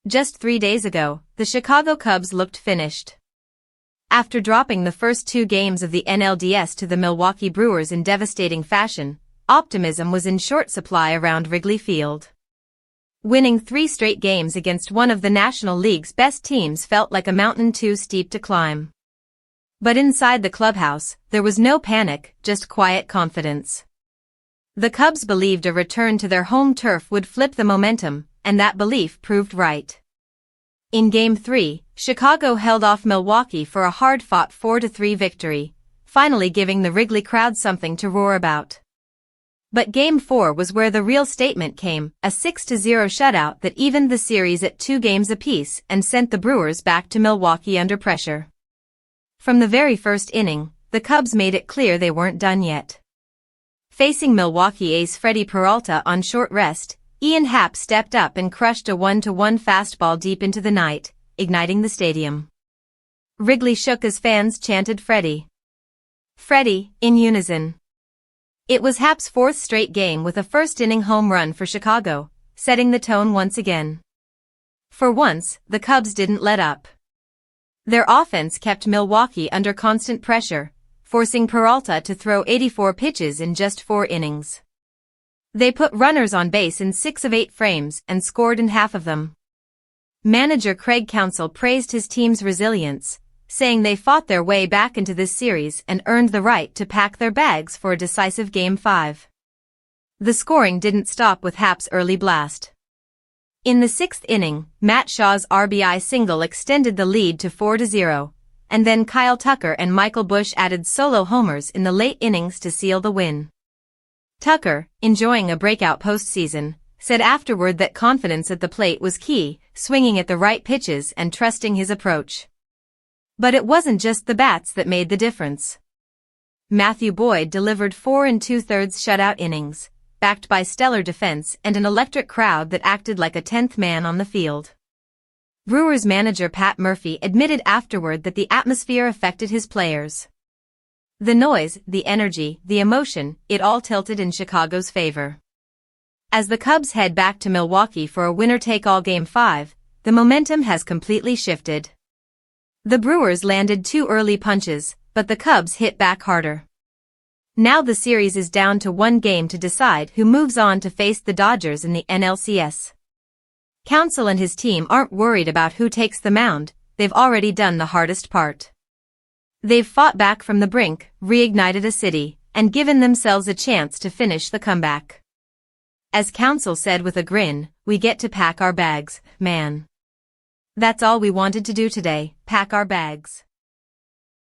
Just 3 days ago, the Chicago Cubs looked finished. After dropping the first 2 games of the NLDS to the Milwaukee Brewers in devastating fashion, optimism was in short supply around Wrigley Field. Winning 3 straight games against one of the National League's best teams felt like a mountain too steep to climb. But inside the clubhouse, there was no panic, just quiet confidence. The Cubs believed a return to their home turf would flip the momentum, and that belief proved right. In Game 3, Chicago held off Milwaukee for a hard-fought 4-3 victory, finally giving the Wrigley crowd something to roar about. But Game 4 was where the real statement came, a 6-0 shutout that evened the series at 2 games apiece and sent the Brewers back to Milwaukee under pressure. From the very first inning, the Cubs made it clear they weren't done yet. Facing Milwaukee ace Freddie Peralta on short rest, Ian Happ stepped up and crushed a 1-1 fastball deep into the night, igniting the stadium. Wrigley shook as fans chanted Freddie. Freddie, in unison. It was Happ's 4th straight game with a first-inning home run for Chicago, setting the tone once again. For once, the Cubs didn't let up. Their offense kept Milwaukee under constant pressure, forcing Peralta to throw 84 pitches in just 4 innings. They put runners on base in 6 of 8 frames and scored in half of them. Manager Craig Counsell praised his team's resilience, saying they fought their way back into this series and earned the right to pack their bags for a decisive Game 5. The scoring didn't stop with Happ's early blast. In the 6th inning, Matt Shaw's RBI single extended the lead to 4-0, and then Kyle Tucker and Michael Busch added solo homers in the late innings to seal the win. Tucker, enjoying a breakout postseason, said afterward that confidence at the plate was key, swinging at the right pitches and trusting his approach. But it wasn't just the bats that made the difference. Matthew Boyd delivered 4 2/3 shutout innings, backed by stellar defense and an electric crowd that acted like a 10th man on the field. Brewers manager Pat Murphy admitted afterward that the atmosphere affected his players. The noise, the energy, the emotion, it all tilted in Chicago's favor. As the Cubs head back to Milwaukee for a winner-take-all Game 5, the momentum has completely shifted. The Brewers landed 2 early punches, but the Cubs hit back harder. Now the series is down to 1 game to decide who moves on to face the Dodgers in the NLCS. Counsell and his team aren't worried about who takes the mound, they've already done the hardest part. They've fought back from the brink, reignited a city, and given themselves a chance to finish the comeback. As Counsell said with a grin, "We get to pack our bags, man. That's all we wanted to do today, pack our bags."